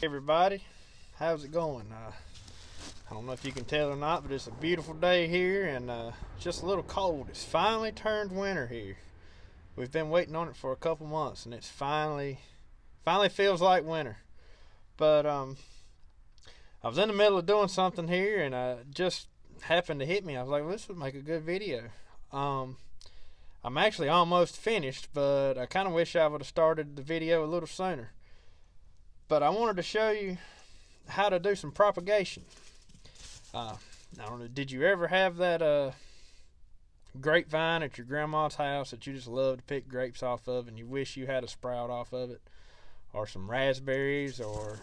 Everybody, how's it going? I don't know if you can tell or not, but it's a beautiful day here, and just a little cold. It's finally turned winter here. We've been waiting on it for a couple months, and it's finally feels like winter. But I was in the middle of doing something here, and just happened to hit me. I was like, well, this would make a good video. I'm actually almost finished, but I kind of wish I would have started the video a little sooner. But I wanted to show you how to do some propagation. I don't know, did you ever have that grapevine at your grandma's house that you just love to pick grapes off of and you wish you had a sprout off of it? Or some raspberries, or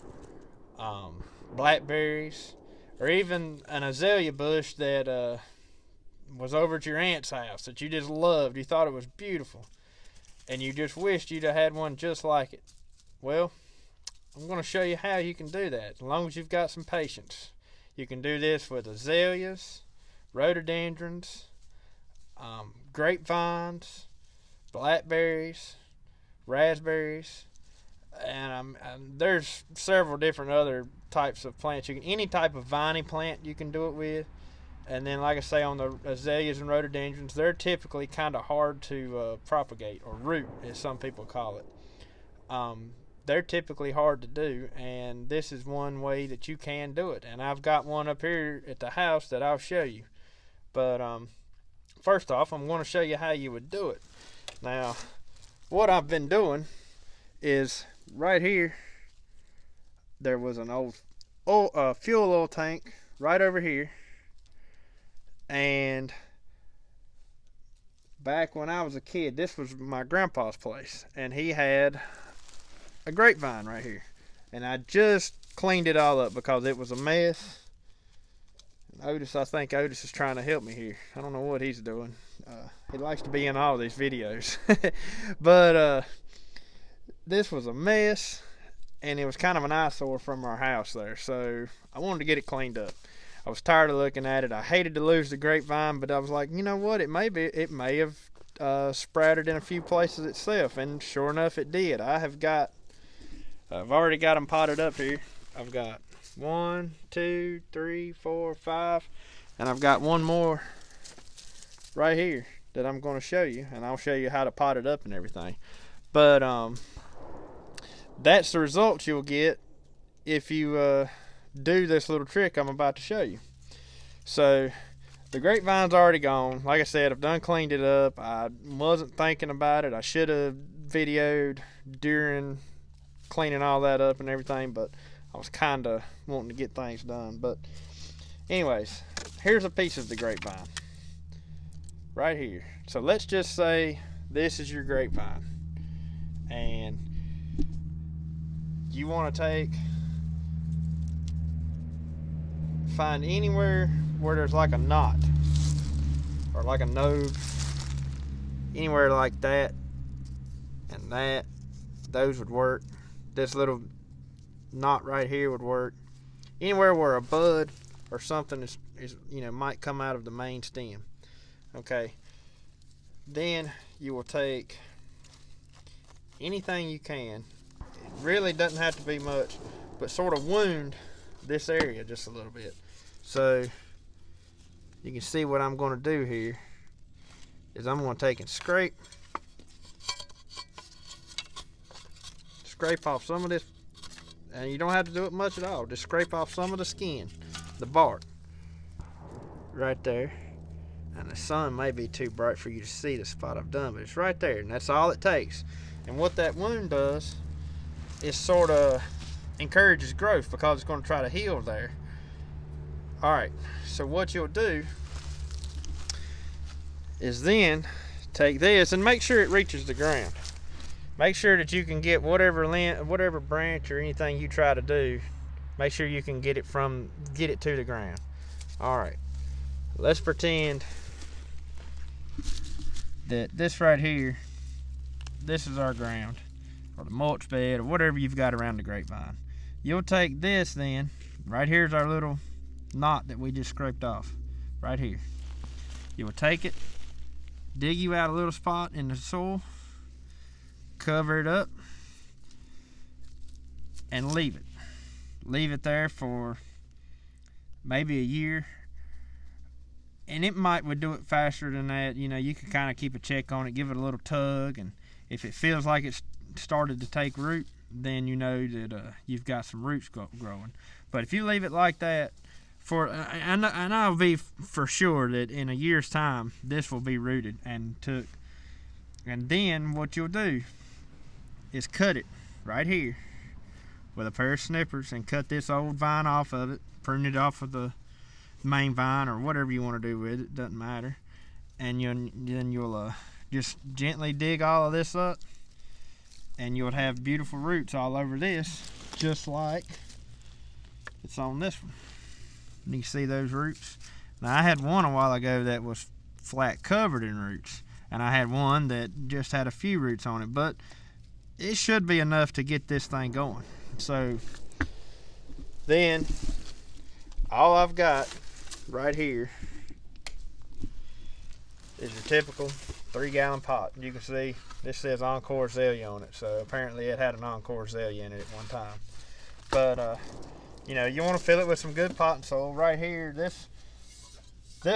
blackberries, or even an azalea bush that was over at your aunt's house that you just loved. You thought it was beautiful, and you just wished you'd have had one just like it. Well, I'm going to show you how you can do that, as long as you've got some patience. You can do this with azaleas, rhododendrons, grapevines, blackberries, raspberries, and there's several different other types of plants. Any type of viney plant you can do it with. And then, like I say, on the azaleas and rhododendrons, they're typically kind of hard to propagate, or root, as some people call it. They're typically hard to do, and this is one way that you can do it. And I've got one up here at the house that I'll show you. But first off, I'm going to show you how you would do it. Now, what I've been doing is right here, there was an old fuel oil tank right over here. And back when I was a kid, this was my grandpa's place, and he had a grapevine right here, and I just cleaned it all up because it was a mess. I think Otis is trying to help me here. I don't know what he's doing. He likes to be in all these videos. But this was a mess, and it was kind of an eyesore from our house there, so I wanted to get it cleaned up. I was tired of looking at it. I hated to lose the grapevine, but I was like, you know what? It may have sprouted in a few places itself, and sure enough, it did. I've already got them potted up here. I've got 1, 2, 3, 4, 5, and I've got one more right here that I'm going to show you, and I'll show you how to pot it up and everything. But that's the results you'll get if you do this little trick I'm about to show you. So the grapevine's already gone. Like I said, I've done cleaned it up. I wasn't thinking about it. I should have videoed during cleaning all that up and everything, but I was kind of wanting to get things done. But anyways, here's a piece of the grapevine right here. So let's just say this is your grapevine, and you want to find anywhere where there's like a knot or like a node, anywhere like that and that, those would work. This little knot right here would work. Anywhere where a bud or something is might come out of the main stem. Okay, then you will take anything you can. It really doesn't have to be much, but sort of wound this area just a little bit. So you can see what I'm going to do here is I'm going to take and scrape off some of this, and you don't have to do it much at all. Just scrape off some of the skin, the bark right there. And the sun may be too bright for you to see the spot I've done, but it's right there, and that's all it takes. And what that wound does is sort of encourages growth because it's going to try to heal there. Alright, so what you'll do is then take this and make sure it reaches the ground. Make sure that you can get whatever branch or anything you try to do, make sure you can get it to the ground. Alright, let's pretend that this right here, this is our ground, or the mulch bed, or whatever you've got around the grapevine. You'll take this then, right here's our little knot that we just scraped off, right here. You will take it, dig you out a little spot in the soil, cover it up, and leave it. leave it there for maybe a year. And it would do it faster than that. You know, you can kind of keep a check on it, give it a little tug, and if it feels like it's started to take root, then you know that you've got some roots growing. But if you leave it like that, and I'll be for sure that in a year's time, this will be rooted and took. And then what you'll do is cut it right here with a pair of snippers and cut this old vine off of it, prune it off of the main vine or whatever you want to do with it, doesn't matter. And then you'll just gently dig all of this up, and you'll have beautiful roots all over this, just like it's on this one. And you see those roots? Now I had one a while ago that was flat covered in roots, and I had one that just had a few roots on it, but it should be enough to get this thing going. So then all I've got right here is your typical 3-gallon pot. You can see this says Encore Azalea on it, so apparently it had an Encore Azalea in it at one time. But you know, you want to fill it with some good potting soil. Right here, this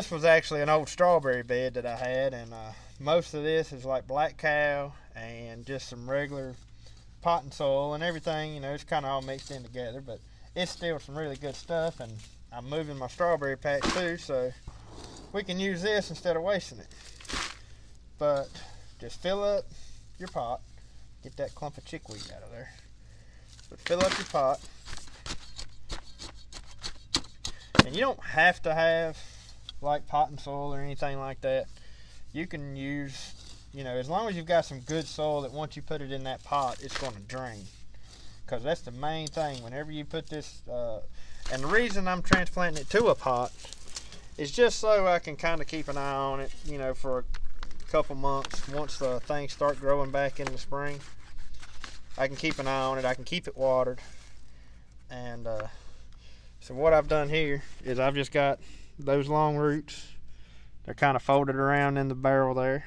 was actually an old strawberry bed that I had, and most of this is like black cow and just some regular potting soil and everything. You know, it's kind of all mixed in together, but it's still some really good stuff. And I'm moving my strawberry patch too, so we can use this instead of wasting it. But just fill up your pot, get that clump of chickweed out of there. But fill up your pot, and you don't have to have like potting soil or anything like that. You can use, you know, as long as you've got some good soil that once you put it in that pot, it's going to drain. Because that's the main thing. Whenever you put this, and the reason I'm transplanting it to a pot is just so I can kind of keep an eye on it, you know, for a couple months. Once the things start growing back in the spring, I can keep an eye on it. I can keep it watered. And so what I've done here is I've just got those long roots. They're kind of folded around in the barrel there,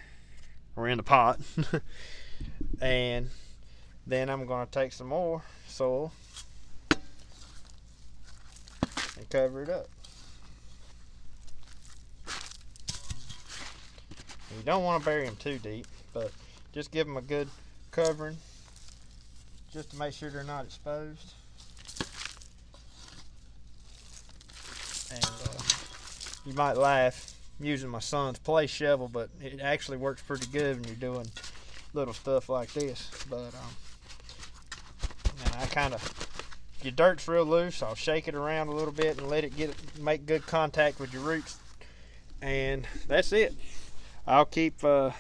or in the pot. And then I'm going to take some more soil and cover it up. You don't want to bury them too deep, but just give them a good covering just to make sure they're not exposed. And you might laugh, I'm using my son's play shovel, but it actually works pretty good when you're doing little stuff like this. But and I kind of, your dirt's real loose, I'll shake it around a little bit and let it make good contact with your roots, and that's it. I'll keep a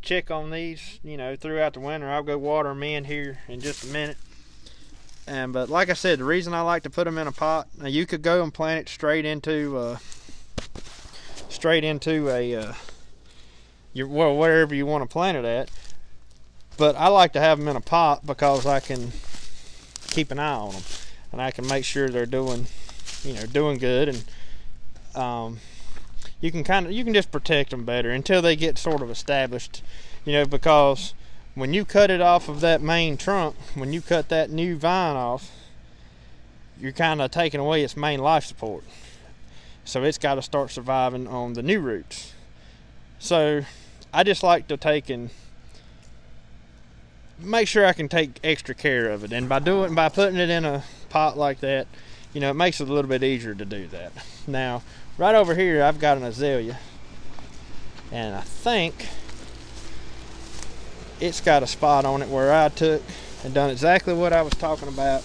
check on these, you know, throughout the winter. I'll go water them in here in just a minute. But like I said, the reason I like to put them in a pot, now you could go and plant it straight into wherever you want to plant it at. But I like to have them in a pot because I can keep an eye on them, and I can make sure they're doing good, and you can just protect them better until they get sort of established, you know, because when you cut it off of that main trunk, when you cut that new vine off, you're kind of taking away its main life support. So it's got to start surviving on the new roots. So I just like to take and make sure I can take extra care of it. And by putting it in a pot like that, you know, it makes it a little bit easier to do that. Now, right over here, I've got an azalea, and I think it's got a spot on it where I took and done exactly what I was talking about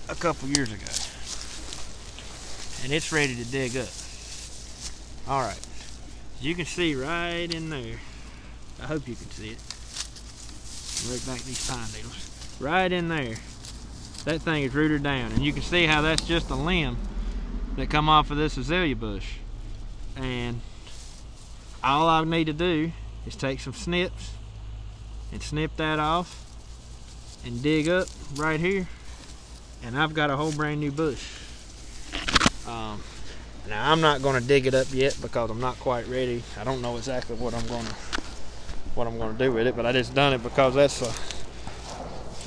a couple years ago, and it's ready to dig up. All right, you can see right in there, I hope you can see it, rake back these pine needles, right in there, that thing is rooted down, and you can see how that's just a limb that come off of this azalea bush. And all I need to do is take some snips and snip that off and dig up right here, and I've got a whole brand new bush. Now I'm not going to dig it up yet because I'm not quite ready. I don't know exactly what I'm going to do with it, but I just done it because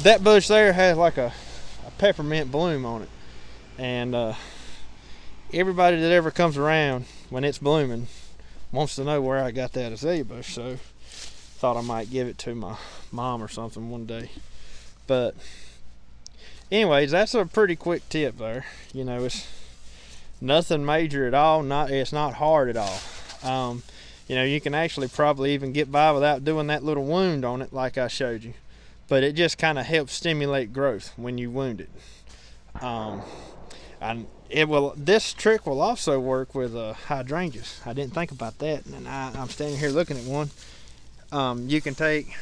that bush there has like a peppermint bloom on it, and everybody that ever comes around when it's blooming wants to know where I got that azalea bush, so thought I might give it to my mom or something one day. But anyways, that's a pretty quick tip there. You know, it's nothing major at all. It's not hard at all. You know, you can actually probably even get by without doing that little wound on it like I showed you, but it just kind of helps stimulate growth when you wound it. And this trick will also work with hydrangeas. I didn't think about that, and I'm standing here looking at one. You can take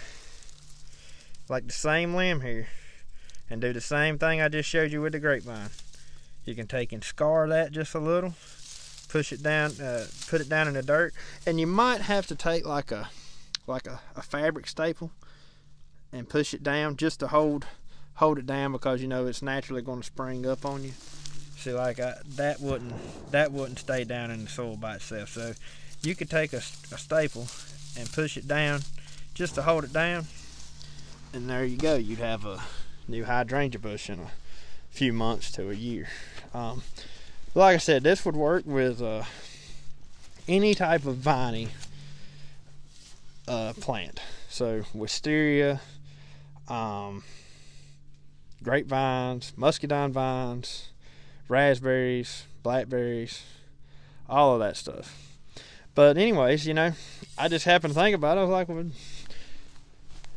like the same limb here and do the same thing I just showed you with the grapevine. You can take and scar that just a little, push it down, put it down in the dirt, and you might have to take like a fabric staple and push it down just to hold it down, because you know it's naturally going to spring up on you. See, like that wouldn't stay down in the soil by itself. So you could take a staple and push it down just to hold it down, and there you go. You'd have a new hydrangea bush in a few months to a year. Like I said, this would work with any type of viney plant. So wisteria, grapevines, muscadine vines, raspberries, blackberries, all of that stuff. But anyways, you know, I just happened to think about it. I was like, well,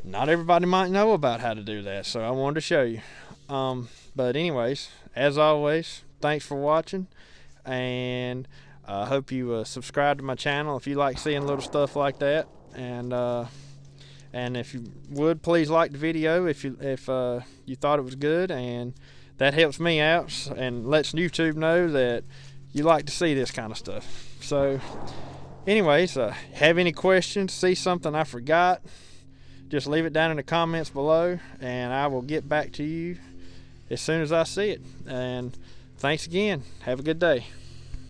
not everybody might know about how to do that, so I wanted to show you. But anyways, as always, thanks for watching, and I hope you subscribe to my channel if you like seeing little stuff like that. And if you would, please like the video if you thought it was good, and that helps me out and lets YouTube know that you like to see this kind of stuff. So anyways, have any questions, see something I forgot, just leave it down in the comments below, and I will get back to you as soon as I see it. And thanks again. Have a good day.